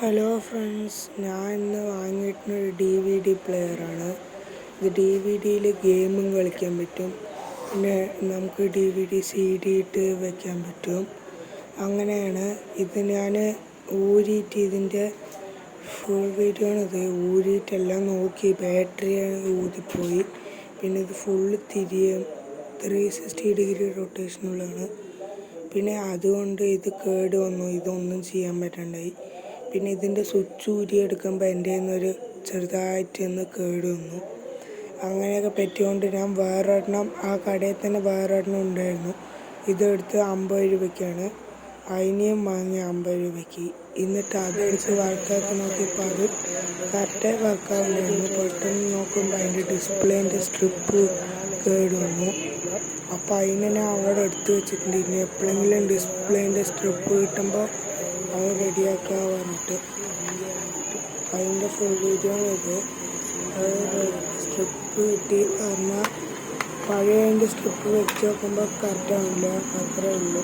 Hello friends, ഞാൻ ഇന്ന് വാങ്ങിയിട്ടുള്ളൊരു DVD പ്ലെയറാണ്. ഇത് DVD ഗെയിമും കളിക്കാൻ പറ്റും. പിന്നെ നമുക്ക് DVD CD ഇട്ട് വയ്ക്കാൻ പറ്റും. അങ്ങനെയാണ് ഇത് ഞാൻ ഊരിയിട്ട് ഇതിൻ്റെ ഫുൾ വീഡിയോ ആണിത്. ഊരിയിട്ടെല്ലാം നോക്കി ബാറ്ററി ഊതിപ്പോയി. പിന്നെ ഇത് ഫുള്ള് 360 റൊട്ടേഷനുള്ളതാണ്. പിന്നെ അതുകൊണ്ട് ഇത് കേട് വന്നു, ഇതൊന്നും ചെയ്യാൻ പറ്റണ്ടായി. പിന്നെ ഇതിൻ്റെ സ്വിച്ച് ഊരിയെടുക്കുമ്പോൾ എൻ്റെ നിന്നൊരു ചെറുതായിട്ടൊന്ന് കേട് വന്നു. അങ്ങനെയൊക്കെ പറ്റിയോണ്ട് ഞാൻ വേറൊരെണ്ണം ആ കടയിൽ തന്നെ വേറൊരെണ്ണം ഉണ്ടായിരുന്നു. ഇതെടുത്ത് 50 രൂപയ്ക്കാണ്, അതിനെയും വാങ്ങി 50 രൂപയ്ക്ക്. എന്നിട്ട് അതെടുത്ത് വർക്കാക്കി നോക്കിയപ്പോൾ അത് കറക്റ്റായി വർക്കാവുണ്ടായിരുന്നു. പെട്ടെന്ന് നോക്കുമ്പോൾ അതിൻ്റെ ഡിസ്പ്ലേൻ്റെ സ്ട്രിപ്പ് കേട് വന്നു. അപ്പോൾ അതിനെ ഞാൻ അവിടെ എടുത്ത് വെച്ചിട്ടുണ്ട്. ഇനി എപ്പോഴെങ്കിലും ഡിസ്പ്ലേൻ്റെ സ്ട്രിപ്പ് കിട്ടുമ്പോൾ അത് റെഡിയാക്കാൻ പറഞ്ഞിട്ട് അതിൻ്റെ ഫുൾ വീഡിയോ ഇത്. സ്ട്രിപ്പ് കിട്ടി പറഞ്ഞാൽ പഴയ അതിൻ്റെ സ്ട്രിപ്പ് വെച്ച് നോക്കുമ്പോൾ കറക്റ്റാവില്ല, അത്രേ ഉള്ളൂ.